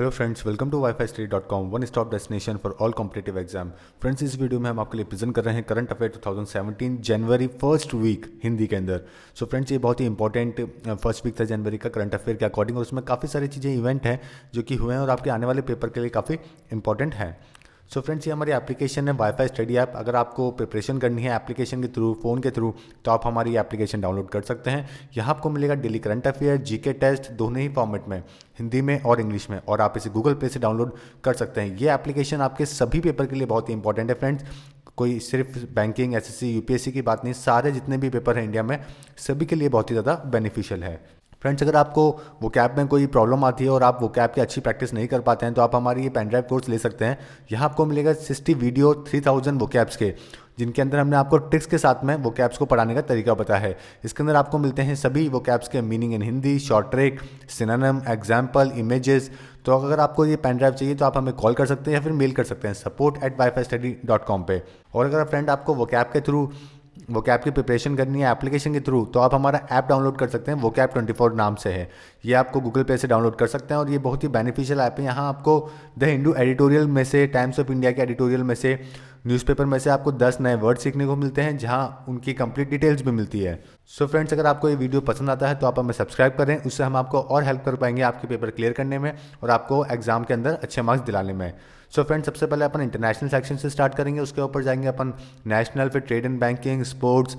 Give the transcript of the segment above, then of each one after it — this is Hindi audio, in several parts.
Hello friends, welcome to wifistudy.com, one stop destination for all competitive exam. Friends, इस वीडियो में हम आपके लिए प्रेजेंट कर रहे हैं current affair 2017 January first week Hindi के अंदर। सो फ्रेंड्स, ये बहुत ही इंपॉर्टेंट फर्स्ट वीक था जनवरी का करंट अफेयर के अकॉर्डिंग, और उसमें काफ़ी सारी चीज़ें इवेंट हैं जो कि हुए हैं और आपके आने वाले पेपर के लिए काफ़ी इंपॉर्टेंट हैं। सो फ्रेंड्स, ये हमारी एप्लीकेशन है वाईफाई स्टडी ऐप। अगर आपको प्रिपरेशन करनी है एप्लीकेशन के थ्रू, फ़ोन के थ्रू, तो आप हमारी एप्लीकेशन डाउनलोड कर सकते हैं। यहाँ आपको मिलेगा daily current affair, GK test, दोनों ही फॉर्मेट में, हिंदी में और इंग्लिश में, और आप इसे गूगल प्ले से डाउनलोड कर सकते हैं। ये एप्लीकेशन आपके सभी पेपर के लिए बहुत ही इंपॉर्टेंट है फ्रेंड्स। कोई सिर्फ बैंकिंग, एसएससी, यूपीएससी की बात नहीं, सारे जितने भी पेपर हैं इंडिया में, सभी के लिए बहुत ही ज़्यादा बेनिफिशियल है। फ्रेंड्स, अगर आपको वोकैब में कोई प्रॉब्लम आती है और आप वोकैब की अच्छी प्रैक्टिस नहीं कर पाते हैं, तो आप हमारी ये पेन ड्राइव कोर्स ले सकते हैं। यहाँ आपको मिलेगा 60 वीडियो 3000 वोकैब्स के, जिनके अंदर हमने आपको ट्रिक्स के साथ में वोकैब्स को पढ़ाने का तरीका बताया है। इसके अंदर आपको मिलते हैं सभी वोकैब्स के meaning in Hindi, short trick, synonym, example, images. तो अगर आपको ये पेन ड्राइव चाहिए तो आप हमें कॉल कर सकते हैं या फिर मेल कर सकते हैं support@wifistudy.com पे। और अगर फ्रेंड आपको वोकैब के थ्रू वोकैब की प्रिपरेशन करनी है एप्लीकेशन के थ्रू, तो आप हमारा ऐप डाउनलोड कर सकते हैं, वोकैब 24 नाम से है। ये आपको गूगल पे से डाउनलोड कर सकते हैं और ये बहुत ही बेनिफिशियल ऐप है। यहाँ आपको द हिंदू एडिटोरियल में से, टाइम्स ऑफ इंडिया के एडिटोरियल में से, न्यूज़पेपर में से आपको 10 नए वर्ड सीखने को मिलते हैं, जहाँ उनकी कंप्लीट डिटेल्स भी मिलती है। सो फ्रेंड्स, अगर आपको ये वीडियो पसंद आता है तो आप हमें सब्सक्राइब करें, उससे हम आपको और हेल्प कर पाएंगे आपके पेपर क्लियर करने में और आपको एग्जाम के अंदर अच्छे मार्क्स दिलाने में। सो फ्रेंड्स, सबसे पहले अपन इंटरनेशनल सेक्शन से स्टार्ट करेंगे, उसके ऊपर जाएंगे अपन नेशनल, फिर trade and banking, sports,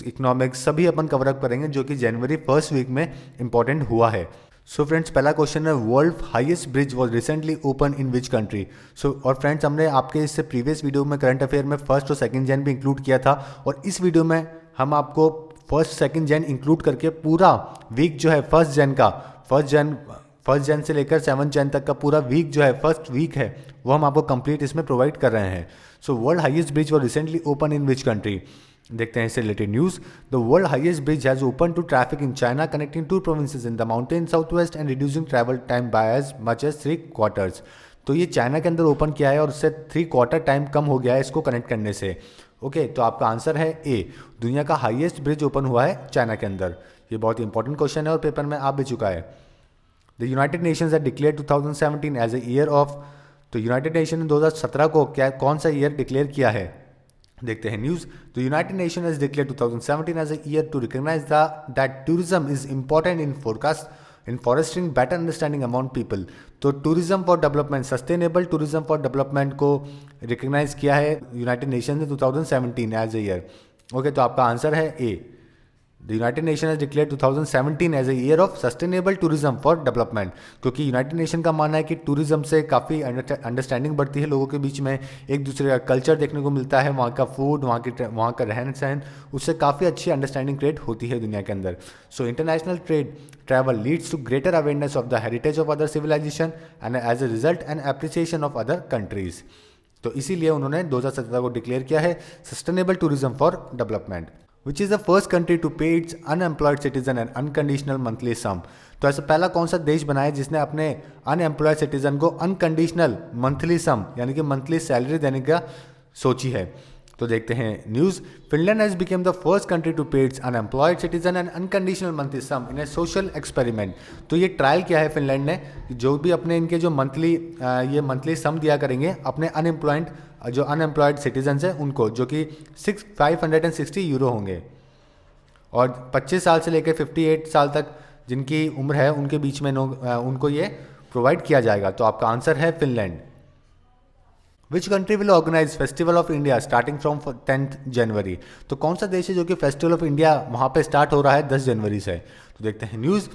economics, सभी अपन कवर अप करेंगे जो कि जनवरी फर्स्ट वीक में इंपॉर्टेंट हुआ है। सो फ्रेंड्स, पहला क्वेश्चन है, world highest bridge was recently open in which country. So और फ्रेंड्स, हमने आपके इससे प्रीवियस वीडियो में करंट अफेयर में फर्स्ट और सेकंड जन भी इंक्लूड किया था, और इस वीडियो में हम आपको फर्स्ट सेकंड जन इंक्लूड करके पूरा वीक जो है फर्स्ट जन से लेकर 7 जन तक का पूरा वीक जो है, फर्स्ट वीक है, वो हम आपको कंप्लीट इसमें प्रोवाइड कर रहे हैं। So world highest bridge was recently open in which country. देखते हैं इससे related news. The world highest bridge has open to traffic in China, connecting 2 provinces in the mountain south west and reducing travel time by as much as 3 quarters. तो ये चाइना के अंदर ओपन किया है और उससे 3 क्वार्टर टाइम कम हो गया है इसको कनेक्ट करने से। ओके, तो आपका आंसर है ए, दुनिया का हाईएस्ट ब्रिज ओपन हुआ है चाइना के अंदर। ये बहुत ही इंपॉर्टेंट क्वेश्चन है और पेपर में आ भी चुका है। The United Nations had declared 2017 as a year of. तो यूनाइटेड नेशन ने 2017 को कौन सा ईयर डिक्लेयर किया है, देखते हैं news. The United Nation has declared 2017 as a year to recognize that tourism is important in fostering better understanding amount people. तो tourism for development, sustainable tourism for development को रिकॉग्नाइज किया है यूनाइटेड नेशन ने 2017 एज ए ईयर। ओके, तो आपका आंसर है A, the United Nation has declared 2017 as a year of sustainable tourism for development, क्योंकि यूनाइटेड नेशन का मानना है कि टूरिज्म से काफ़ी अंडरस्टैंडिंग बढ़ती है लोगों के बीच में, एक दूसरे का कल्चर देखने को मिलता है, वहाँ का फूड, वहाँ का रहन सहन, उससे काफ़ी अच्छी अंडरस्टैंडिंग क्रिएट होती है दुनिया के अंदर। So international travel leads to greater awareness of the heritage of other civilization and as a result and appreciation of other countries. तो इसीलिए उन्होंने 2017 को डिक्लेयर किया है sustainable tourism for development. Which is the first country to pay its unemployed citizen an unconditional monthly sum? तो ऐसा पहला कौन सा देश बना है जिसने अपने अनएम्प्लॉयड सिटीजन को अनकंडीशनल मंथली सम यानी कि मंथली सैलरी देने का सोची है। तो देखते हैं news. Finland has become the first country to pay its unemployed citizen an unconditional monthly sum in a social experiment. तो ये ट्रायल किया है फिनलैंड ने, जो भी अपने इनके जो मंथली सम दिया करेंगे अपने अनएम्प्लॉयड सिटीजन्स हैं उनको, जो कि 560 यूरो होंगे, और 25 साल से लेकर 58 साल तक जिनकी उम्र है उनके बीच में उनको ये प्रोवाइड किया जाएगा। तो आपका आंसर है Finland. Which country will organise festival of India starting from 10th January. तो कौन सा देश है जो कि फेस्टिवल ऑफ इंडिया वहाँ पे स्टार्ट हो रहा है 10 जनवरी से। तो देखते हैं news.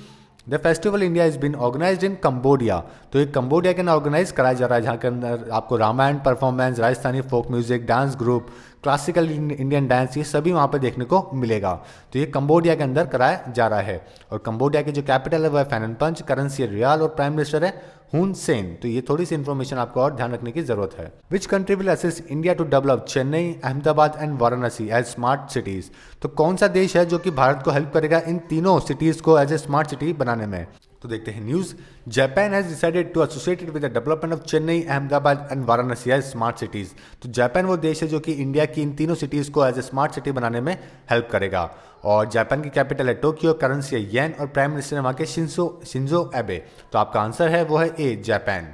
The festival India is been organised in Cambodia. तो ये कंबोडिया के अंदर ऑर्गेनाइज कराया जा रहा है, जहाँ के अंदर आपको Ramayana performance, Rajasthani folk music, dance group, classical Indian dance, ये सभी वहाँ पे देखने को मिलेगा। तो ये कंबोडिया के अंदर कराया जा रहा है, और कंबोडिया की जो कैपिटल है वह है फैननपंच, करेंसी है रियाल, और प्राइम मिनिस्टर है हुन सेन। तो ये थोड़ी सी इन्फॉर्मेशन आपको और ध्यान रखने की जरूरत है। Which country will assist India to develop Chennai, Ahmedabad and Varanasi as smart cities. तो कौन सा देश है जो कि भारत को हेल्प करेगा इन तीनों सिटीज को एज ए स्मार्ट सिटी बनाने में। तो देखते हैं news. Japan has decided to associated with the development of Chennai, Ahmedabad and Varanasi as smart cities. तो जापान वो देश है जो कि इंडिया की इन तीनों सिटीज को एज ए स्मार्ट सिटी बनाने में हेल्प करेगा। और जापान की कैपिटल है टोक्यो, करेंसी है येन और प्राइम मिनिस्टर है वहाँ के शिंजो एबे। तो आपका आंसर है वो है ए, जापान।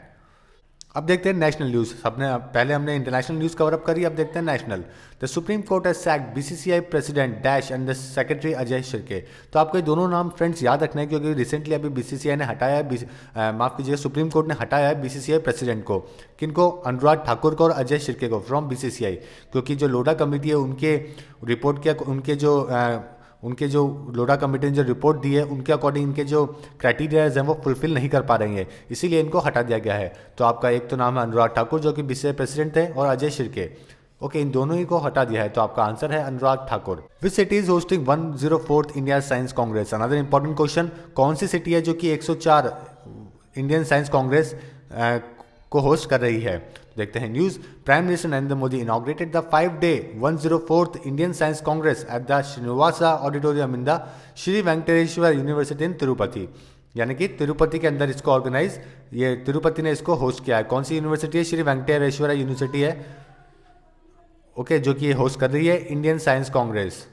अब देखते हैं नेशनल न्यूज़। पहले हमने इंटरनेशनल न्यूज़ कवर अप करी, अब देखते हैं national. The supreme court has sacked BCCI president dash and the secretary Ajay Shirke. तो आपको ये दोनों नाम फ्रेंड्स याद रखना है क्योंकि रिसेंटली अभी बीसीसीआई ने हटाया है, माफ कीजिए, सुप्रीम कोर्ट ने हटाया है बीसीसीआई प्रेसिडेंट को। किनको? अनुराग ठाकुर को और अजय शिर्के को फ्रॉम बीसीसीआई, क्योंकि जो लोढ़ा कमेटी है उनके रिपोर्ट के उनके जो लोढ़ा कमेटी ने जो रिपोर्ट दी है उनके अकॉर्डिंग इनके जो क्राइटेरियाज हैं वो फुलफिल नहीं कर पा रही हैं, इसीलिए इनको हटा दिया गया है। तो आपका एक तो नाम है अनुराग ठाकुर जो कि बीसीसीआई प्रेसिडेंट थे, और अजय शिर्के। ओके, इन दोनों ही को हटा दिया है। तो आपका आंसर है Anurag Thakur. Which city is hosting 104th India science congress? Another important question, कौन सी सिटी है जो कि 104 इंडियन साइंस कांग्रेस को होस्ट कर रही है? देखते हैं news. Prime minister Narendra Modi inaugurated the 5-day 104th Indian science congress at the Srinivasa auditorium in the Shri Venkateswara university in Tirupati. यानी कि तिरुपति के अंदर इसको ऑर्गेनाइज, ये तिरुपति ने इसको होस्ट किया है। कौन सी यूनिवर्सिटी है? श्री वेंकटेश्वर यूनिवर्सिटी है, ओके, जो कि ये होस्ट कर रही है इंडियन साइंस कांग्रेस।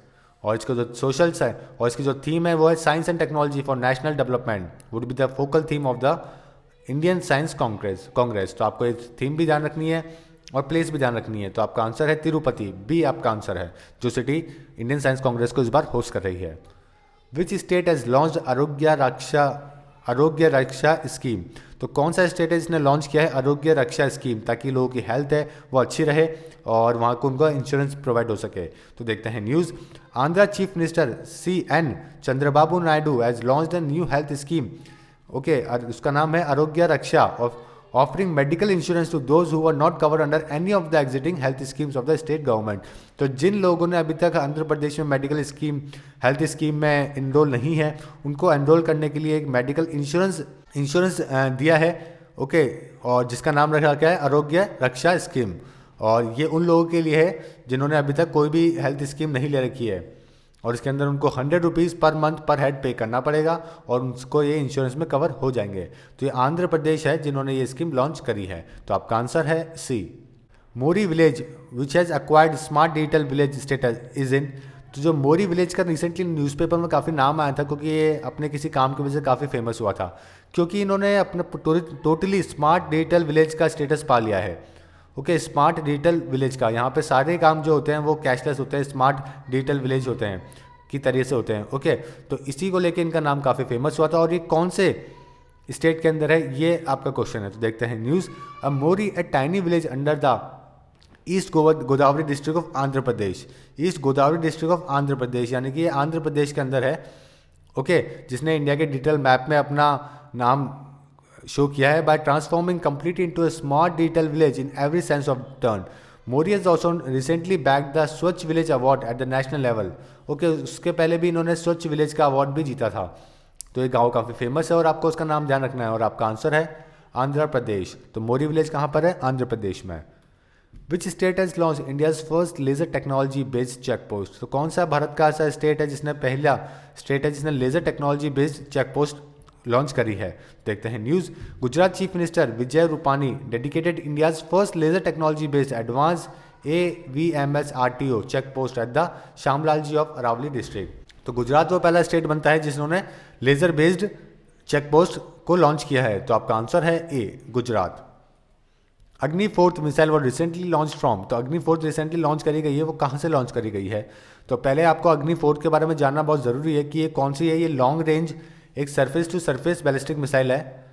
और इसका जो सोशल और इसकी जो थीम है वो है science and technology for national development would be the focal theme of the Indian science Congress. तो आपको एक थीम भी ध्यान रखनी है और प्लेस भी ध्यान रखनी है। तो आपका आंसर है तिरुपति, बी आपका आंसर है, जो सिटी इंडियन साइंस कांग्रेस को इस बार होस्ट कर रही है। विच स्टेट हैज लॉन्च आरोग्य रक्षा स्कीम? तो कौन सा स्टेट है जिसने लॉन्च किया है आरोग्य रक्षा स्कीम, ताकि लोगों की हेल्थ है वो अच्छी रहे और वहाँ को उनको इंश्योरेंस प्रोवाइड हो सके? तो देखते हैं news. Andhra chief minister CN Chandrababu Naidu has launched a new health scheme, okay, उसका नाम है Arogya Raksha, offering medical insurance to those who are not covered under any of the existing health schemes of the state government. तो जिन लोगों ने अभी तक आंध्र प्रदेश में मेडिकल स्कीम, हेल्थ स्कीम में इनरोल नहीं है, उनको एनरोल करने के लिए एक मेडिकल इंश्योरेंस दिया है, ओके, और जिसका नाम रखा गया है आरोग्य रक्षा स्कीम। और ये उन लोगों के लिए है जिन्होंने अभी तक कोई भी हेल्थ स्कीम नहीं ले रखी है, और इसके अंदर उनको 100 रुपीज़ पर मंथ पर हेड पे करना पड़ेगा और उनको ये इंश्योरेंस में कवर हो जाएंगे। तो ये आंध्र प्रदेश है जिन्होंने ये स्कीम लॉन्च करी है। तो आपका आंसर है C. Mori village which has acquired smart digital village status is in. तो जो मोरी विलेज का रिसेंटली न्यूज़पेपर में काफ़ी नाम आया था क्योंकि ये अपने किसी काम की वजह से काफ़ी फेमस हुआ था, क्योंकि इन्होंने अपना टोटली स्मार्ट डिजिटल विलेज का स्टेटस पा लिया है। ओके, स्मार्ट डिजिटल विलेज का, यहाँ पे सारे काम जो होते हैं वो कैशलेस होते हैं, स्मार्ट डिजिटल विलेज होते हैं की तरीके से होते हैं। ओके, तो इसी को लेके इनका नाम काफ़ी फेमस हुआ था। और ये कौन से स्टेट के अंदर है, ये आपका क्वेश्चन है। तो देखते हैं news. A Mori a tiny village under the east Godavari district of Andhra Pradesh. East Godavari district of Andhra Pradesh, यानी कि ये आंध्र प्रदेश के अंदर है, ओके, जिसने इंडिया के डिजिटल मैप में अपना नाम शो किया है by transforming completely into a smart digital village in every sense of turn. Mori has also recently bagged the Swachh village award at the national level. Okay, उसके पहले भी इन्होंने स्वच्छ विलेज का अवार्ड भी जीता था। तो ये गांव काफ़ी फेमस है और आपको उसका नाम ध्यान रखना है। और आपका आंसर है आंध्र प्रदेश। तो मोरी विलेज कहाँ पर है? आंध्र प्रदेश में। Which state has launch India's first laser technology based check post? तो कौन सा भारत का ऐसा स्टेट है जिसने laser technology based check post launch करी है? देखते हैं news. Gujarat chief minister Vijay Rupani dedicated India's first laser technology based advance AVMS RTO check post at the Shyamlal ji of Aravalli district. तो गुजरात वो पहला स्टेट बनता है जिन्होंने लेजर बेस्ड चेक पोस्ट को लॉन्च किया है। तो आपका आंसर है ए, गुजरात। अग्नि 4th मिसाइल वो रिसेंटली लॉन्च फ्रॉम। तो अग्नि 4th रिसेंटली लॉन्च करी गई है, वो कहाँ से लॉन्च करी गई है? तो पहले आपको अग्नि 4th के बारे में जानना बहुत ज़रूरी है कि ये कौन सी है। ये लॉन्ग रेंज एक surface to surface ballistic missile है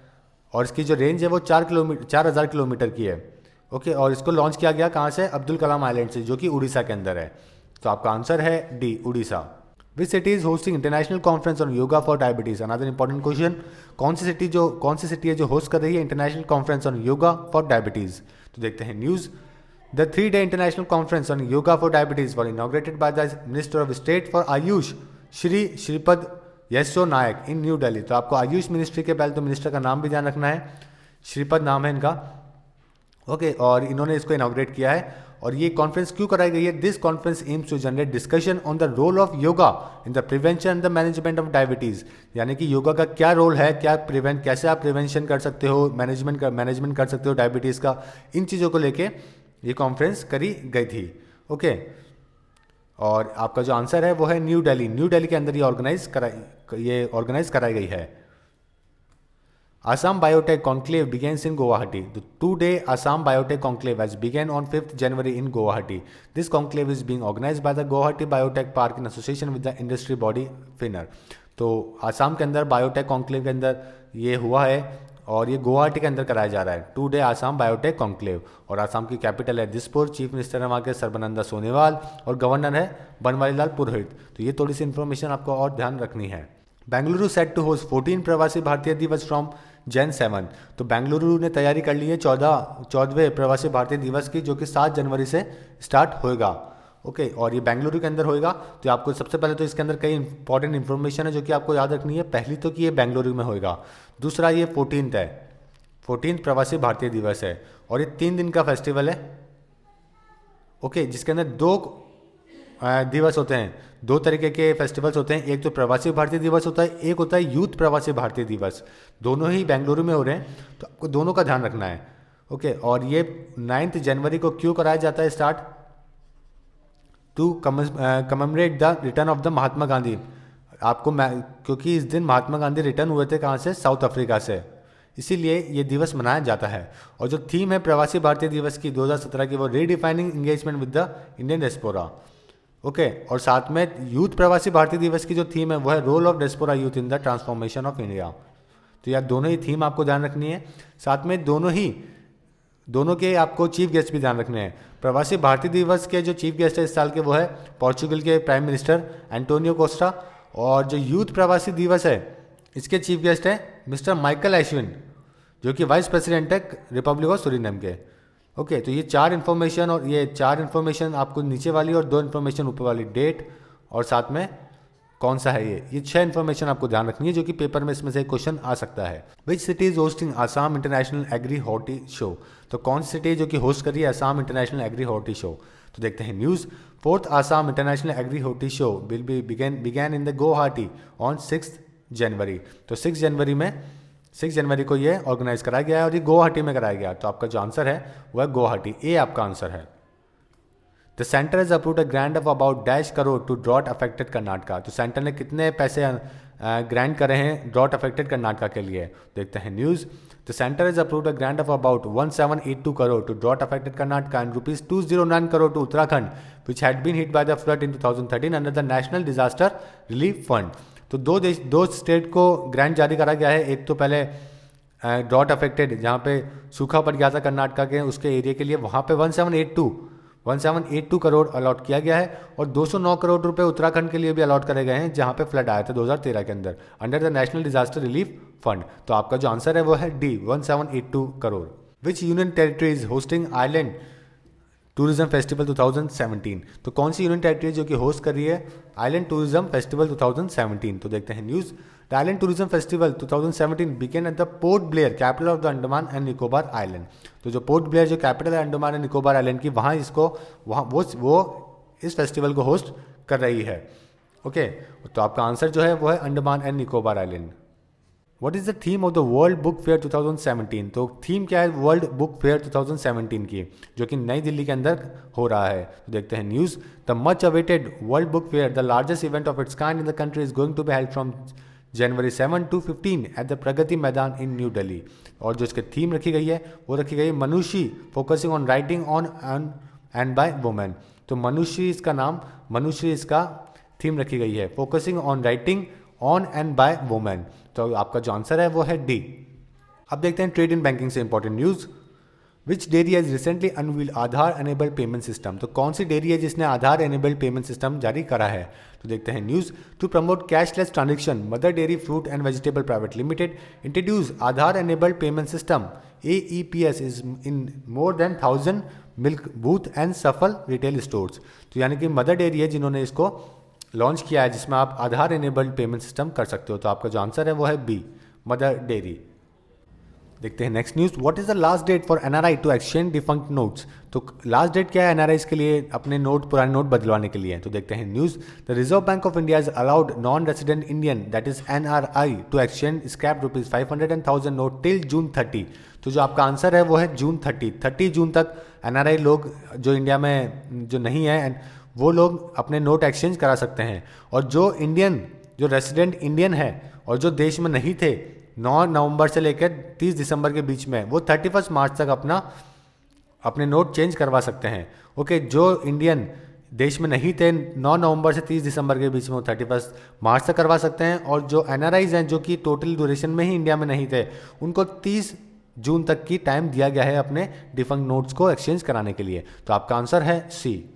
और इसकी जो रेंज है वो 4000 किलोमीटर की है। ओके, और इसको लॉन्च किया गया कहाँ से? अब्दुल कलाम आइलैंड से, जो कि उड़ीसा के अंदर है। तो आपका आंसर है D, Orissa. Which city is hosting international conference on yoga for diabetes? Another important question, कौन सी सिटी है जो होस्ट कर रही है international conference on yoga for diabetes? तो देखते हैं news. The 3-day international conference on yoga for diabetes war inaugurated by the minister of state for AYUSH Shripad Yesso Naik in new Delhi. तो आपको आयुष मिनिस्ट्री के पहले तो मिनिस्टर का नाम भी ध्यान रखना है, श्रीपद नाम है इनका। ओके, और इन्होंने इसको इनॉग्रेट किया है और ये कॉन्फ्रेंस क्यों कराई गई है? This conference aims to generate discussion on the role of yoga in the prevention and the management of diabetes, यानी कि योगा का क्या रोल है, कैसे आप प्रिवेंशन कर सकते हो, मैनेजमेंट कर सकते हो डायबिटीज़ का, इन चीज़ों को लेके ये कॉन्फ्रेंस करी गई थी। ओके, और आपका जो आंसर है वो है न्यू दिल्ली के अंदर ये ऑर्गेनाइज कराई गई है। Assam Biotech Conclave begins in Guwahati. The two-day Assam Biotech Conclave has begun on 5th January in Guwahati. This conclave is being organized by the Guwahati Biotech Park in association with the industry body FINNER. तो आसाम के अंदर बायोटेक कॉन्क्लेव के अंदर ये हुआ है और ये गुवाहाटी के अंदर कराया जा रहा है, 2-day आसाम बायोटेक कॉन्क्लेव। और आसाम की कैपिटल है दिसपुर, चीफ मिनिस्टर है वहाँ के सर्बानंद सोनोवाल और गवर्नर है बनवारीलाल पुरोहित। तो ये थोड़ी सी इन्फॉर्मेशन आपको और ध्यान रखनी है। बेंगलुरु सेट टू होस्ट 14 प्रवासी भारतीय दिवस फ्रॉम Jan 7। तो बेंगलुरु ने तैयारी कर ली है 14वें प्रवासी भारतीय दिवस की, जो कि 7 जनवरी से स्टार्ट होएगा। ओके, और ये बेंगलुरु के अंदर होएगा। तो आपको सबसे पहले तो इसके अंदर कई इंपॉर्टेंट इन्फॉर्मेशन है जो कि आपको याद रखनी है। पहली तो कि ये बेंगलुरु में होएगा, दूसरा ये 14th है, 14th प्रवासी भारतीय दिवस है और ये 3 दिन का फेस्टिवल है। ओके, जिसके अंदर 2 दिवस होते हैं, 2 तरीके के फेस्टिवल्स होते हैं। एक तो प्रवासी भारतीय दिवस होता है, एक होता है यूथ प्रवासी भारतीय दिवस। दोनों ही बेंगलुरु में हो रहे हैं, तो आपको दोनों का ध्यान रखना है। ओके, और ये 9 जनवरी को क्यों कराया जाता है start? To commemorate the return of the Mahatma Gandhi. क्योंकि इस दिन महात्मा गांधी रिटर्न हुए थे कहाँ से? साउथ अफ्रीका से, इसीलिए ये दिवस मनाया जाता है। और जो थीम है प्रवासी भारतीय दिवस की 2017 की, वो redefining engagement with the Indian diaspora. Okay, और साथ में यूथ प्रवासी भारतीय दिवस की जो थीम है वो है role of diaspora youth in the transformation of India. तो यार दोनों ही थीम आपको ध्यान रखनी है, साथ में दोनों के आपको चीफ गेस्ट भी ध्यान रखने हैं। प्रवासी भारतीय दिवस के जो चीफ गेस्ट है इस साल के वो है पोर्चुगल के प्राइम मिनिस्टर एंटोनियो कोस्टा, और जो यूथ प्रवासी दिवस है इसके चीफ गेस्ट है मिस्टर माइकल एशविन, जो कि वाइस प्रेसिडेंट है रिपब्लिक ऑफ सूरीनाम के। ओके, तो ये 4 इन्फॉर्मेशन आपको नीचे वाली और 2 इन्फॉर्मेशन ऊपर वाली, डेट और साथ में कौन सा है ये 6 इन्फॉर्मेशन आपको ध्यान रखनी है, जो कि पेपर में इसमें से क्वेश्चन आ सकता है। Which city is hosting Assam international agri horti show? तो कौन सी सिटी जो कि होस्ट कर रही है Assam international agri horti show? तो देखते हैं news. 4th Assam international agri horti show will be begin in the Guwahati on 6 January. तो 6 जनवरी को ये ऑर्गेनाइज कराया गया है और ये गुवाहाटी में कराया गया। तो आपका जो आंसर है वो है गुवाहाटी, ए आपका आंसर है। The centre has approved a grant of about dash crore to drought affected Karnataka. तो सेंटर ने कितने पैसे ग्रांट करे हैं ड्रॉट अफेक्टेड कर्नाटका के लिए? देखते हैं news. The centre has approved a grant of about 1782 crore to drought affected Karnataka and ₹209 crore to Uttarakhand which had been hit by the flood in 2013 under the national disaster relief fund. तो दो स्टेट को ग्रांट जारी करा गया है। एक तो पहले ड्रॉट अफेक्टेड जहाँ पे सूखा पड़ गया था कर्नाटका के उसके एरिया के लिए, वहाँ पे 1782 करोड़ अलॉट किया गया है और 209 करोड़ रुपए उत्तराखंड के लिए भी अलॉट करे गए हैं जहाँ पे फ्लड आया था 2013 के अंदर under the national disaster relief fund. तो आपका जो आंसर है वो है D, 1782 crore. Which union territory is hosting island tourism festival 2017? तो कौन सी यूनियन टेरिटरी जो कि होस्ट कर रही है आइलैंड टूरिज्म फेस्टिवल 2017? तो देखते हैं news. The island tourism festival 2017 begin at the Port Blair, capital of the Andaman and Nicobar island. तो जो पोर्ट ब्लेयर जो कैपिटल है अंडमान एंड निकोबार आइलैंड की, वो इस फेस्टिवल को होस्ट कर रही है। ओके, तो आपका आंसर जो है वो है Andaman and Nicobar island. What is the theme of the world book fair 2017? तो थीम क्या है वर्ल्ड बुक फेयर 2017 की, जो कि नई दिल्ली के अंदर हो रहा है? तो देखते हैं news. The much awaited world book fair, the largest event of its kind in the country, is going to be held from January 7 to 15 at the Pragati Maidan in new Delhi. और जो इसकी थीम रखी गई है वो रखी गई है Manushi, focusing on writing on and by women. तो मनुषी इसका थीम रखी गई है, focusing on writing on and by women. तो आपका जो आंसर है वो है डी। अब देखते हैं ट्रेड इन बैंकिंग से important news. Which dairy has recently unveiled Aadhaar enabled payment system? तो कौन सी डेयरी है जिसने आधार एनेबल्ड पेमेंट सिस्टम जारी करा है? तो देखते हैं news. To promote cashless transaction, Mother Dairy fruit and vegetable private limited introduce Aadhaar enabled payment system AEPS is in more than 1000 milk booth and Safal retail stores. तो यानी कि मदर डेयरी है जिन्होंने इसको लॉन्च किया है, जिसमें आप आधार एनेबल्ड पेमेंट सिस्टम कर सकते हो। तो आपका जो आंसर है वो है बी, मदर डेयरी। देखते हैं next news. What is the last date for NRI to exchange defunct notes. तो लास्ट डेट क्या है एनआरआई के लिए अपने पुराने नोट बदलवाने के लिए। तो देखते हैं news. The Reserve Bank of India is allowed non resident Indian that is NRI to exchange scrap ₹500 and 1000 note till June 30। तो जो आपका आंसर है वो है जून 30 जून तक एनआरआई लोग जो इंडिया में जो नहीं है वो लोग अपने नोट एक्सचेंज करा सकते हैं। और जो रेसिडेंट इंडियन है और जो देश में नहीं थे 9 नवंबर से लेकर 30 दिसंबर के बीच में, वो 31 मार्च तक अपने नोट चेंज करवा सकते हैं। ओके, जो इंडियन देश में नहीं थे 9 नवंबर से 30 दिसंबर के बीच में, वो 31 मार्च तक करवा सकते हैं। और जो एनआरआईज हैं जो कि टोटल ड्यूरेशन में ही इंडिया में नहीं थे, उनको 30 जून तक की टाइम दिया गया है अपने डिफंक्ट नोट्स को एक्सचेंज कराने के लिए। तो आपका आंसर है C.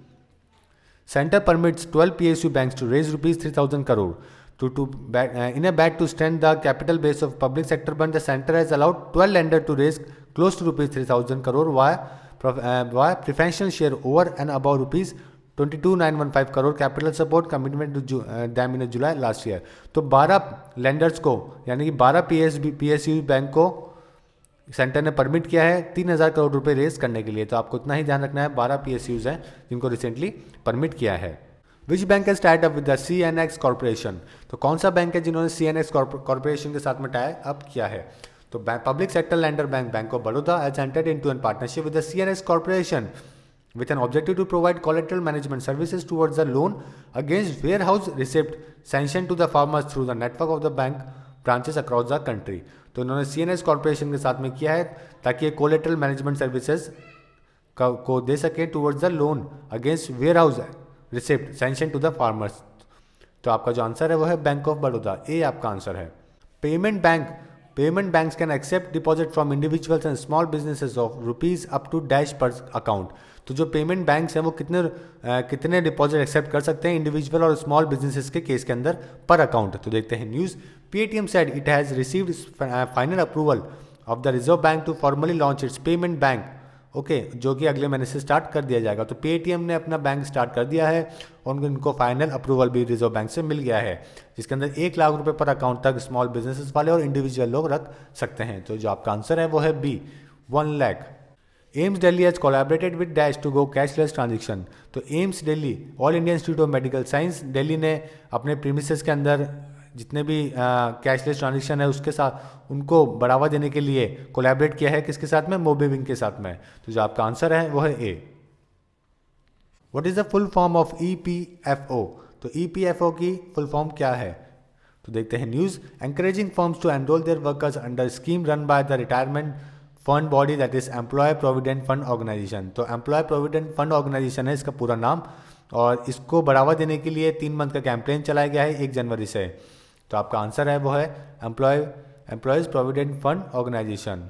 Centre permits 12 PSU banks to raise ₹3,000 crore in a bid to strengthen the capital base of public sector fund. The center has allowed 12 lenders to raise close to ₹3,000 crore via preferential share over and above ₹22,915 crore capital support commitment to them in July last year. तो 12 lenders को यानी कि 12 PSU बैंक को सेंटर ने परमिट किया है 3,000 करोड़ रुपए रेज करने के लिए। तो आपको इतना ही ध्यान रखना है, 12 PSUs हैं जिनको रिसेंटली परमिट किया है। विच बैंक है Tide up with the CNX corporation. तो कौन सा बैंक है जिन्होंने CNX कॉर्पोरेशन के साथ में टाई अप किया है। तो public sector lender bank of Baroda has entered into an partnership with the CNX corporation with an objective to provide collateral management services towards the loan against warehouse receipt sanctioned to the farmers through the network of the bank branches across the country। तो इन्होंने CNS कॉर्पोरेशन के साथ में किया है ताकि ये कोलेटरल मैनेजमेंट सर्विसेज को दे सके towards the loan against warehouse receipt sanction to the farmers. तो आपका जो आंसर है वो है बैंक ऑफ बड़ौदा, ए आपका आंसर है। Payment banks can accept deposit from individuals and small businesses of rupees up to dash per account. तो जो पेमेंट बैंक्स हैं वो कितने डिपॉजिट एक्सेप्ट कर सकते हैं इंडिविजुअल और स्मॉल बिजनेसेस के केस के अंदर पर अकाउंट। तो देखते हैं news. Paytm said it has received final approval of the Reserve Bank to formally launch its payment bank, okay, जो कि अगले महीने से स्टार्ट कर दिया जाएगा। तो Paytm ने अपना बैंक स्टार्ट कर दिया है और उनको फाइनल अप्रूवल भी रिजर्व बैंक से मिल गया है, जिसके अंदर 1 लाख रुपए पर अकाउंट तक स्मॉल बिजनेसेस वाले और इंडिविजुअल लोग रख सकते हैं। तो जो आपका आंसर है वो है B, 1 lakh. AIIMS Delhi has collaborated with dash to go cashless transaction. तो AIIMS Delhi, all India institute of medical science Delhi ने अपने प्रीमिसेस के अंदर जितने भी कैशलेस ट्रांजेक्शन है उसके साथ उनको बढ़ावा देने के लिए कोलैबोरेट किया है। किसके साथ में? मोबीविंग के साथ में। तो जो आपका आंसर है वो है A. What is the full form of EPFO। तो EPFO की फुल फॉर्म क्या है? तो देखते हैं news. Encouraging firms to enrol their workers under scheme run by the retirement fund body that is employ provident fund organization. तो एम्प्लॉय प्रोविडेंट फंड ऑर्गेनाइजेशन है इसका पूरा नाम, और इसको बढ़ावा देने के लिए 3 मंथ का कैंपेन चलाया गया है 1 जनवरी से। तो आपका आंसर है वो है employees provident fund organisation.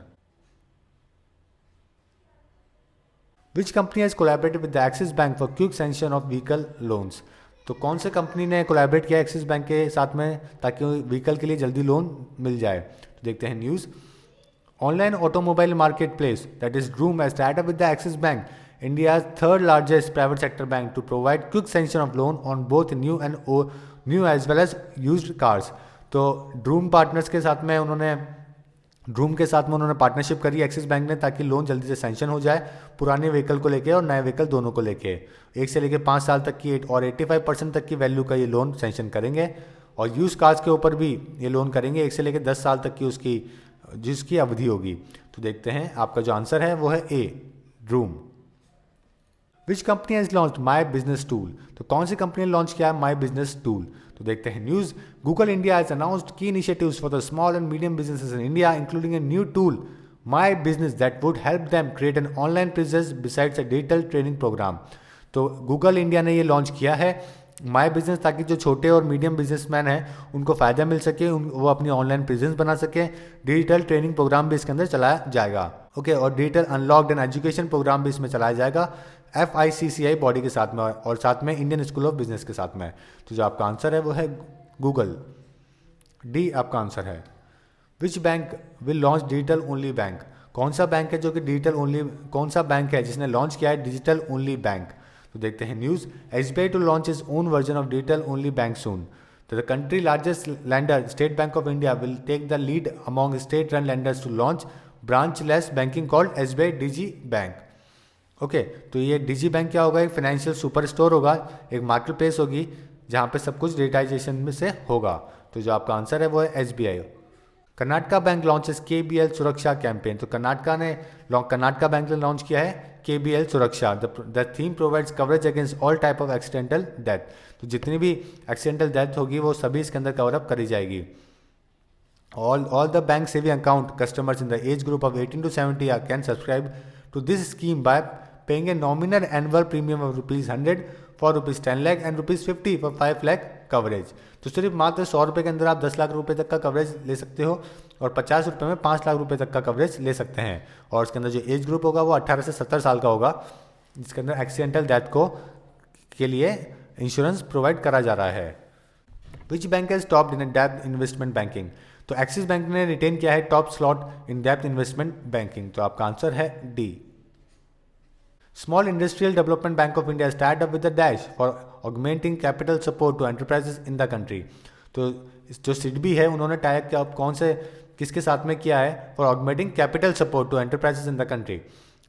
Which company has collaborated with the Axis bank for quick sanction of vehicle loans. तो कौन से कंपनी ने कोलैबोरेट किया एक्सिस बैंक के साथ में ताकि व्हीकल के लिए जल्दी लोन मिल जाए। तो देखते हैं news. Online automobile market place that is Droom has tied up with the Axis bank, India's third largest private sector bank, to provide quick sanction of loan on both new as well as used cars। तो ड्रूम के साथ में उन्होंने पार्टनरशिप करी एक्सिस बैंक ने ताकि लोन जल्दी से सैंक्शन हो जाए पुराने व्हीकल को लेके और नए व्हीकल दोनों को लेके। 1 से लेके 5 साल तक की और 85% तक की वैल्यू का ये लोन सैंक्शन करेंगे, और यूज कार्स के ऊपर भी ये लोन करेंगे 1 से लेके 10 साल तक की जिसकी अवधि होगी। तो देखते हैं आपका जो आंसर है वो है A, Droom. Which company has launch my business tool. तो कौन सी कंपनी ने लॉन्च किया है माई बिजनेस टूल। तो देखते हैं news. Google India has announced key initiatives for the small and medium businesses in India including a new tool my business that would help them create an online presence besides a digital training program. तो गूगल इंडिया ने ये लॉन्च किया है माई बिजनेस ताकि जो छोटे और मीडियम बिजनेसमैन हैं उनको फ़ायदा मिल सके, वो अपनी ऑनलाइन प्रेजेंस बना सके। डिजिटल ट्रेनिंग प्रोग्राम भी इसके अंदर चलाया जाएगा, ओके, और digital unlocked and education programme भी इसमें चलाया जाएगा FICCI बॉडी के साथ में और साथ में इंडियन स्कूल ऑफ बिजनेस के साथ में। तो जो आपका आंसर है वो है गूगल, डी आपका आंसर है। Which bank will launch digital only bank. कौन सा बैंक है जो कि डिजिटल ओनली, कौन सा बैंक है जिसने लॉन्च किया है डिजिटल ओनली बैंक। तो देखते हैं news. SBI to launch its own version of digital only bank soon. तो the country largest lender state bank of India will take the lead among state run lenders to launch branchless banking called SBI digi bank. ओके, तो ये डिजी बैंक क्या होगा? एक फाइनेंशियल सुपर स्टोर होगा, एक मार्केट प्लेस होगी जहाँ पे सब कुछ डिजिटाइजेशन में से होगा। तो जो आपका आंसर है वो है SBI। Karnataka bank launches KBL सुरक्षा कैंपेन। तो कर्नाटका बैंक ने लॉन्च किया है KBL सुरक्षा। The theme provides coverage against all type of accidental death. तो जितनी भी एक्सीडेंटल डेथ होगी वो सभी इसके अंदर कवर अप करी जाएगी। All the bank saving account customers in the age group of 18 to 70 can subscribe to this scheme by paying a nominal annual premium of ₹100 for ₹10 lakh and ₹50 for 5 lakh coverage. तो सिर्फ मात्र 100 रुपये के अंदर आप 10 लाख रुपए तक का कवरेज ले सकते हो और 50 रुपये में 5 लाख रुपए तक का कवरेज ले सकते हैं। और इसके अंदर जो एज ग्रुप होगा वो 18 से 70 साल का होगा, जिसके अंदर एक्सीडेंटल डेथ के लिए इंश्योरेंस प्रोवाइड करा जा रहा है। Which bank has topped in depth investment banking. तो एक्सिस बैंक ने रिटेन किया है top slot in depth investment banking. तो आपका आंसर है D. Small industrial development bank of India start up with the dash for augmenting capital support to enterprises in the country. तो जो सिडबी है उन्होंने टाइप किया कौन से किसके साथ में किया है? For augmenting capital support to enterprises in the country.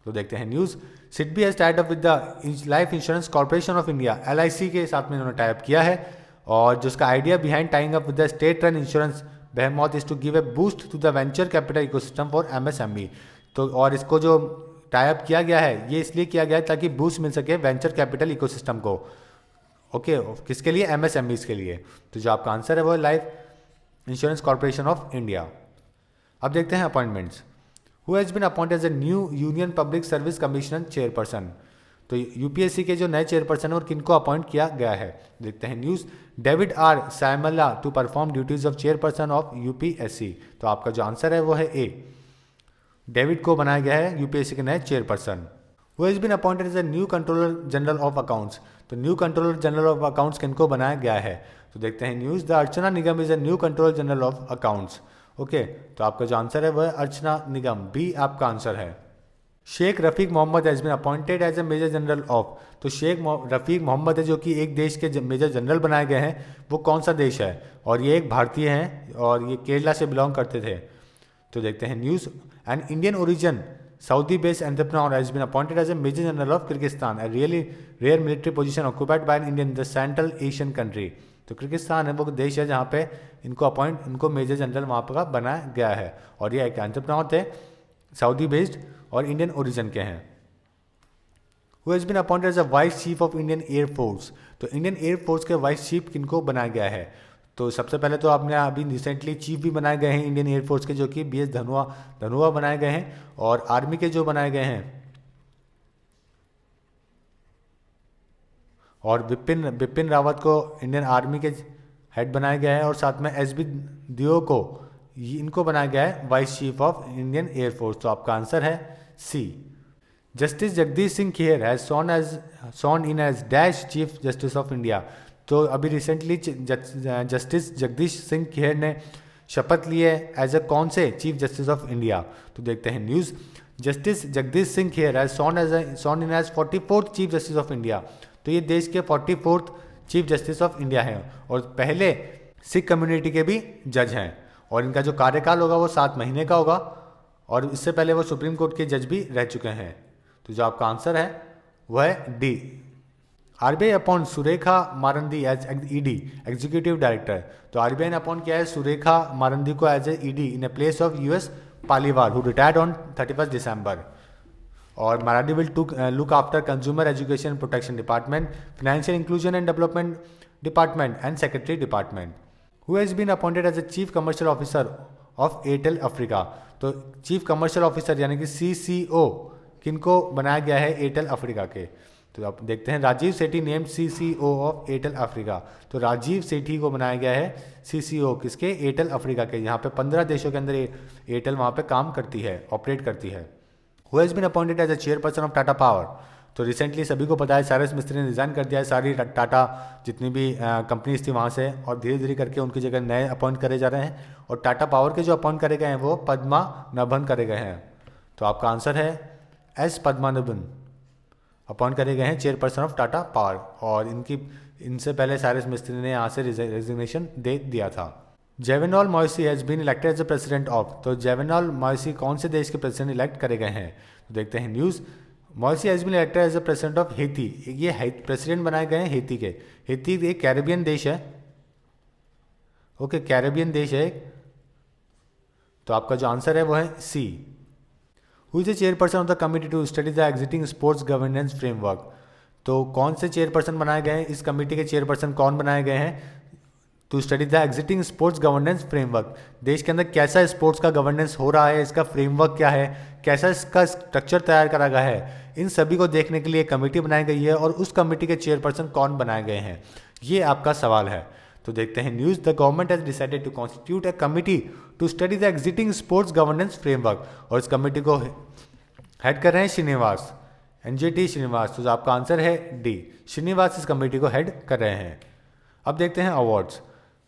तो देखते हैं news. SIDBI has tied up with the life insurance corporation of India LIC के साथ में उन्होंने टाइप किया है। और जिसका idea behind tying up with the state run insurance behemoth is to give a boost to the venture capital ecosystem for MSME। तो और इसको जो टाइप किया गया है ये इसलिए किया गया है ताकि बूस्ट मिल सके वेंचर कैपिटल इकोसिस्टम को। ओके, किसके लिए? MSMEs के लिए। तो जो आपका आंसर है वो life insurance corporation of India. अब देखते हैं appointments. Who has been appointed as a new union public service commission chairperson. तो UPSC के जो नए चेयरपर्सन है और किनको अपॉइंट किया गया है? देखते हैं news. David R. Syiemlieh to perform duties of chairperson of UPSC। तो आपका जो आंसर है वो है ए, डेविड को बनाया गया है UPSC के नए चेयरपर्सन। Who has been appointed as a new controller general of accounts. तो new controller general of accounts किनको बनाया गया है? तो देखते हैं news. The Archana Nigam is a new controller general of accounts. Okay, तो आपका जो आंसर है वह है अर्चना निगम, बी आपका आंसर है। Sheikh Rafiq Mohammed has been appointed as a major general of. तो शेख रफीक मोहम्मद है जो कि एक देश के मेजर जनरल बनाए गए हैं। वो कौन सा देश है? और ये एक भारतीय हैं और ये केरला से बिलोंग करते थे। तो देखते हैं news. N Indian origin Saudi based entrepreneur has been appointed as a Major General of Kyrgyzstan, a really rare military position occupied by an Indian in the Central Asian country। तो किर्गिस्तान है वो देश है जहाँ पे इनको मेजर जनरल वहाँ पर बनाया गया है और ये एक एंटरप्रेन्योर थे, सऊदी बेस्ड और इंडियन ओरिजिन के हैं। Who has been appointed as a vice chief of Indian air force. तो इंडियन एयर फोर्स के वाइस चीफ किनको बनाया गया है? तो सबसे पहले तो आपने अभी रिसेंटली चीफ भी बनाए गए हैं इंडियन एयरफोर्स के, जो कि BS धनुआ बनाए गए हैं। और आर्मी के जो बनाए गए हैं और बिपिन रावत को इंडियन आर्मी के हेड बनाया गया है और साथ में SB दियो को इनको बनाया गया है vice chief of Indian air force. तो आपका आंसर है C. Justice Jagdish Singh Khehar has sworn in as dash chief justice of India. तो अभी रिसेंटली जस्टिस जगदीश सिंह खेर ने शपथ ली है एज ए कौन से चीफ जस्टिस ऑफ इंडिया? तो देखते हैं news. Justice Jagdish Singh Khehar has sworn in as 44th chief justice of India. तो ये देश के 44th chief justice of India हैं और पहले सिख कम्युनिटी के भी जज हैं और इनका जो कार्यकाल होगा वो 7 महीने का होगा और इससे पहले वो सुप्रीम कोर्ट के जज भी रह चुके हैं। तो जो आपका आंसर है वह है D. RBI appoint Surekha Marandi as ED executive director. तो RBI ने अपॉइंट किया है सुरेखा मारंदी को as a ED in a place of US Paliwal who retired on 31 दिसंबर। और Marandi will look after consumer education protection department, financial inclusion and development department and secretary department. Who has been appointed as a chief commercial officer of Airtel Africa. तो चीफ कमर्शियल ऑफिसर यानी कि CCO किनको बनाया गया है एयरटेल अफ्रीका के? तो आप देखते हैं Rajeev Sethi named CCO of Airtel Africa. तो राजीव सेठी को बनाया गया है CCO किसके? एयरटेल अफ्रीका के। यहाँ पे 15 देशों के अंदर एयरटेल वहाँ पे काम करती है, ऑपरेट करती है। Who has been appointed as a chairperson of Tata power. तो रिसेंटली सभी को पता है साइरस मिस्त्री ने रिजाइन कर दिया है सारी टाटा जितनी भी कंपनीज थी वहाँ से और धीरे धीरे करके उनकी जगह नए अपॉइंट करे जा रहे हैं और टाटा पावर के जो अपॉइंट करे गए हैं वो पद्मानाभन करे गए हैं। तो आपका आंसर है S पद्मानाभन अपॉइंट करे गए हैं चेयरपर्सन ऑफ टाटा पावर और इनसे पहले साइरस मिस्त्री ने यहाँ से रेजिग्नेशन दे दिया था। Jovenel Moise has been elected as the president of, तो जेवेनॉल मॉइसी कौन से देश के प्रेसिडेंट इलेक्ट करे गए हैं? तो देखते हैं news. Moise has been elected as the president of Haiti, ये प्रेसिडेंट बनाए गए हैं हेती के। हेती एक कैरेबियन देश है, ओके, कैरेबियन देश है। तो आपका जो आंसर है वो है C. Who is the chairperson of the committee to study the existing sports governance framework, तो कौन से चेयरपर्सन बनाए गए हैं? इस कमेटी के चेयरपर्सन कौन बनाए गए हैं? To study the existing sports governance framework, देश के अंदर कैसा स्पोर्ट्स का गवर्नेंस हो रहा है, इसका फ्रेमवर्क क्या है, कैसा इसका स्ट्रक्चर तैयार करा गया है, इन सभी को देखने के लिए कमेटी बनाई गई है। और उस कमेटी के चेयरपर्सन कौन बनाए गए हैं, ये आपका सवाल है। तो देखते हैं news. The government has decided to constitute a committee to study the existing sports governance framework, और इस कमेटी को हेड कर रहे हैं श्रीनिवास, NGT श्रीनिवास। तो आपका आंसर है डी, श्रीनिवास इस कमेटी को हेड कर रहे हैं। अब देखते हैं awards.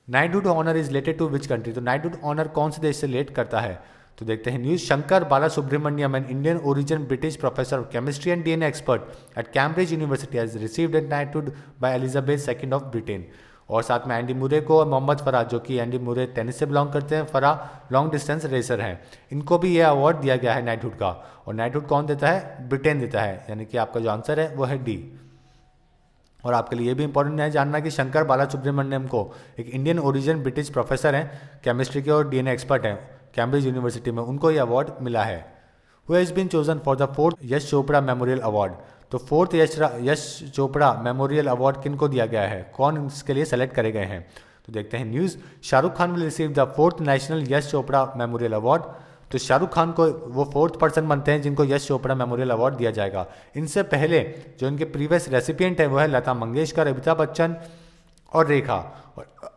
Knighthood honour is related to which country, तो नाइटहुड ऑनर कौन से देश से रिलेट करता है? तो देखते हैं news. Shankar Balasubramanian, an Indian origin British professor of chemistry and DNA expert at Cambridge university, has received a knighthood by Elizabeth second of Britain. और साथ में एंडी मुरे को और मोहम्मद फराह, जो कि एंडी मुरे टेनिस से बिलोंग करते हैं, फराह लॉन्ग डिस्टेंस रेसर हैं, इनको भी यह अवार्ड दिया गया है नाइटहुड का। और नाइटहुड कौन देता है? ब्रिटेन देता है, यानी कि आपका जो आंसर है वो है डी। और आपके लिए ये भी इंपॉर्टेंट है जानना कि शंकर बाला सुब्रमण्यम को एक इंडियन ओरिजिन ब्रिटिश प्रोफेसर हैं, केमिस्ट्री के और DNA एक्सपर्ट हैं कैम्ब्रिज यूनिवर्सिटी में, उनको ये अवार्ड मिला है। Who has been chosen for the 4th Yash Chopra memorial award, तो 4th Yash Chopra memorial award किन को दिया गया है, कौन इसके लिए सेलेक्ट करे गए हैं? तो देखते हैं news. Shahrukh Khan will receive the 4th national Yash Chopra memorial award, तो शाहरुख खान को वो 4th पर्सन बनते हैं जिनको यश चोपड़ा मेमोरियल अवार्ड दिया जाएगा। इनसे पहले जो इनके प्रीवियस रेसिपिएंट है वो है लता मंगेशकर, अमिताभ बच्चन और रेखा,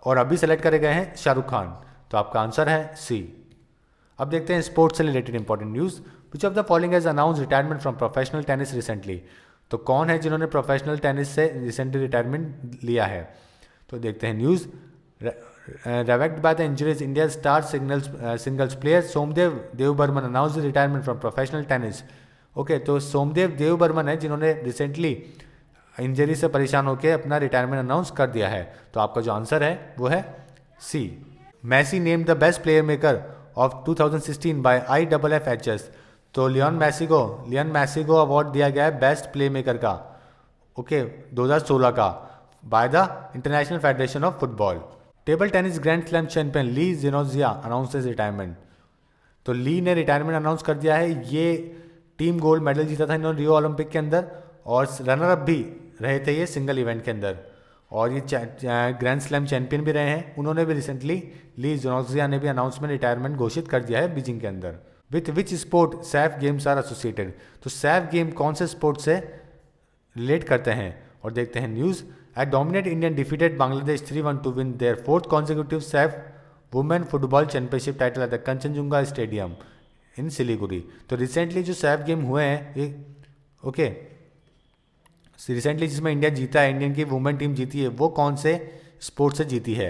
और अभी सेलेक्ट करे गए हैं शाहरुख खान। तो आपका आंसर है सी। अब देखते हैं स्पोर्ट्स से related important news. Which of the following has announce retirement from professional tennis recently, तो कौन है जिन्होंने प्रोफेशनल टेनिस से रिसेंटली रिटायरमेंट लिया है? तो देखते हैं news. Ravaged by the injuries, India's star singles player Somdev Devvarman announced retirement from professional tennis. Okay, तो सोमदेव देवबर्मन है जिन्होंने रिसेंटली इंजरी से परेशान होकर अपना रिटायरमेंट अनाउंस कर दिया है। तो आपका जो आंसर है वो है C. Messi named the best player maker of 2016 by IFFHS, तो लियोन मैसी को अवार्ड दिया गया है बेस्ट प्ले मेकर का, ओके, 2016 का, by the international federation of football. Table tennis grand slam champion Li Xiaoxia announces retirement, तो ली ने रिटायरमेंट अनाउंस कर दिया है। ये टीम गोल्ड मेडल जीता था इन्होंने रियो ओलंपिक के अंदर, और रनर अप भी रहे थे ये सिंगल इवेंट के अंदर, और ये ग्रैंड स्लैम चैंपियन भी रहे हैं। उन्होंने भी रिसेंटली, ली जिनोजिया ने भी अनाउंसमेंट रिटायरमेंट घोषित कर दिया है बीजिंग के अंदर। With which sport SAF games are associated, तो सैफ गेम कौन से स्पोर्ट से रिलेट करते हैं? और देखते हैं news. A dominant Indian defeated Bangladesh 3-1 to win their 4th consecutive SAF Women Football Championship title at the Kanchenjunga Stadium in Siliguri. तो रिसेंटली जो सैफ गेम हुए हैं ये, ओके, रिसेंटली जिसमें इंडिया जीता है, इंडियन की वुमेन टीम जीती है, वो कौन से स्पोर्ट से जीती है?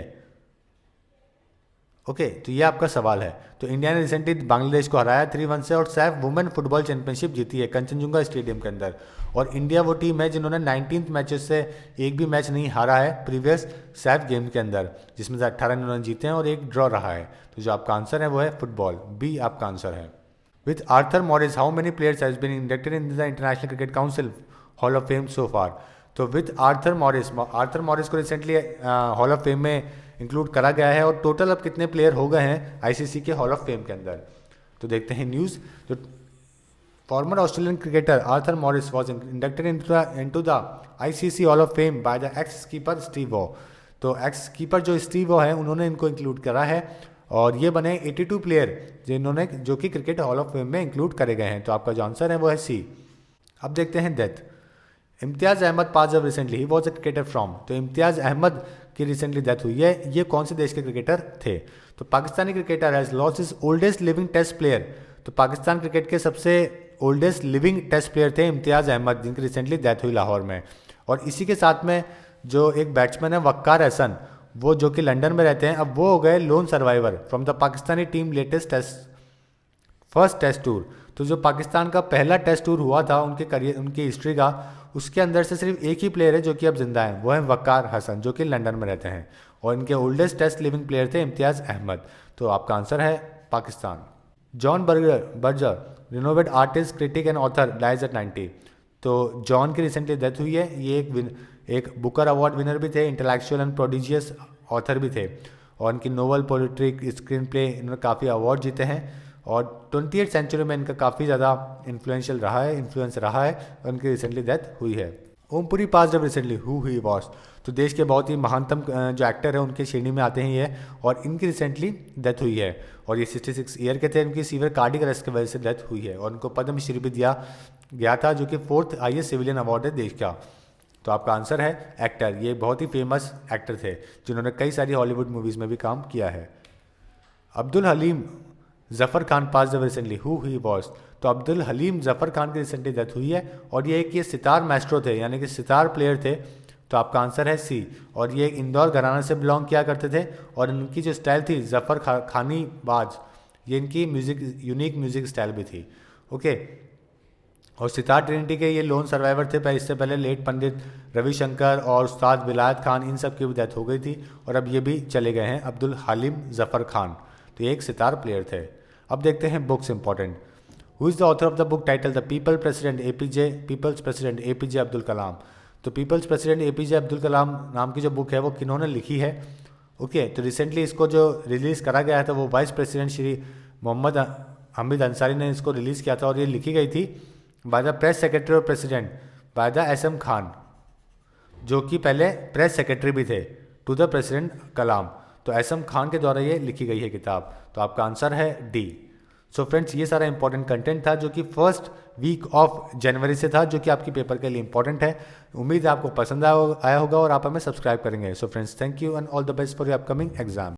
ओके, तो ये आपका सवाल है। तो इंडिया ने रिसेंटली बांग्लादेश को हराया 3-1 से, और सैफ वुमेन फुटबॉल चैंपियनशिप जीती है कंचनजुंगा स्टेडियम के अंदर। और इंडिया वो टीम है जिन्होंने 19 मैचेस से एक भी मैच नहीं हारा है प्रीवियस सैफ गेम के अंदर, जिसमें से 18 इन्होंने जीते हैं और एक ड्रॉ रहा है। तो जो आपका आंसर है वो है फुटबॉल, बी आपका आंसर है। With Arthur Morris how many players has been inducted in the international cricket council hall of fame so far, तो विथ आर्थर मॉरिस को रिसेंटली हॉल ऑफ फेम में इंक्लूड करा गया है, और टोटल अब कितने प्लेयर हो गए हैं ICC के हॉल ऑफ फेम के अंदर? तो देखते हैं न्यूज़। जो farmer Australian cricketer Arthur Morris was inducted into the ICC hall of fame by the x keeper Steve Waugh, तो एक्स कीपर जो स्टीव वॉ है उन्होंने इनको इंक्लूड करा है, और ये बने 82 प्लेयर जो कि क्रिकेट हॉल ऑफ फेम में इंक्लूड करे गए हैं। तो आपका जो आंसर है वो है सी। अब देखते हैं death. Imtiaz Ahmed pass away recently, he was a cricketer from, तो इम्तियाज़ अहमद की रिसेंटली डेथ हुई है। ये कौन से देश के क्रिकेटर थे? तो Pakistani cricketer has lost his oldest living test player, तो पाकिस्तान क्रिकेट के सबसे ओल्डेस्ट लिविंग टेस्ट प्लेयर थे इम्तियाज़ अहमद, जिनकी रिसेंटली डेथ हुई लाहौर में। और इसी के साथ में जो एक बैट्समैन है वक्कार हसन, वो जो कि लंदन में रहते हैं, अब वो हो गए lone survivor from the Pakistani team first test tour. तो जो पाकिस्तान का पहला टेस्ट टूर हुआ था उनकी हिस्ट्री का, उसके अंदर से सिर्फ एक ही प्लेयर है जो कि अब जिंदा है, वो है वक्कार हसन, जो कि लंदन में रहते हैं। और इनके ओल्डेस्ट टेस्ट लिविंग प्लेयर थे इम्तियाज़ अहमद। तो आपका आंसर है Pakistan. John Berger renowned artist, critic and author, dies at 90। तो जॉन की रिसेंटली डेथ हुई है। ये एक बुकर अवार्ड विनर भी थे, इंटेलेक्चुअल एंड प्रोडिजियस ऑथर भी थे, और इनकी नोवेल, पोइट्री, स्क्रीन प्ले, इन्होंने काफ़ी अवार्ड जीते हैं, और 20th सेंचुरी में इनका काफ़ी ज़्यादा इन्फ्लुएंस रहा है, और इनकी रिसेंटली डेथ हुई है। ओमपुरी पास जब रिसेंटली ही वॉज, तो देश के बहुत ही महानतम जो एक्टर है उनके श्रेणी में आते हैं ये, और इनकी रिसेंटली डेथ हुई है, और ये 66 ईयर के थे। इनकी सीवियर कार्डियक अरेस्ट की वजह से डेथ हुई है, और उनको पद्मश्री भी दिया गया था, जो कि 4th हाईएस्ट सिविलियन अवार्ड है देश का। तो आपका आंसर है एक्टर। ये बहुत ही फेमस एक्टर थे जिन्होंने कई सारी हॉलीवुड मूवीज़ में भी काम किया है। अब्दुल हलीम जफ़र खान पास जब रिसेंटली ही वॉज, तो अब्दुल हलीम जफ़र खान की रिसेंटली डेथ हुई है, और ये सितार मैस्ट्रो थे, यानी कि सितार प्लेयर थे। तो आपका आंसर है सी, और ये इंदौर घराना से बिलोंग किया करते थे, और इनकी जो स्टाइल थी जफ़र खानी बाज, ये इनकी यूनिक म्यूज़िक स्टाइल भी थी। ओके, और सितार ट्रिनिटी के ये लोन सर्वाइवर थे। इससे पहले लेट पंडित रविशंकर और उस्ताद विलायत खान, इन सब की भी डेथ हो गई थी, और अब ये भी चले गए हैं, अब्दुल हलीम जफ़र खान। तो ये एक सितार प्लेयर थे। अब देखते हैं books important. Who is the author of the book title the people's president APJ Abdul Kalam. तो people's president APJ Abdul Kalam नाम की जो बुक है वो किन्होंने लिखी है? ओके, तो रिसेंटली इसको जो रिलीज़ करा गया था वो वाइस प्रेसिडेंट श्री मोहम्मद हमीद अंसारी ने इसको रिलीज़ किया था, और ये लिखी गई थी by the press secretary of president by the SM Khan, जो कि पहले प्रेस सेक्रेटरी भी थे टू द प्रेसिडेंट कलाम। तो SM खान के द्वारा ये लिखी गई है किताब। तो आपका आंसर है डी। सो फ्रेंड्स, ये सारा इंपॉर्टेंट कंटेंट था जो कि फर्स्ट वीक ऑफ जनवरी से था, जो कि आपकी पेपर के लिए इंपॉर्टेंट है। उम्मीद है आपको पसंद आया होगा और आप हमें सब्सक्राइब करेंगे। So friends, thank you and all the best for your upcoming exam.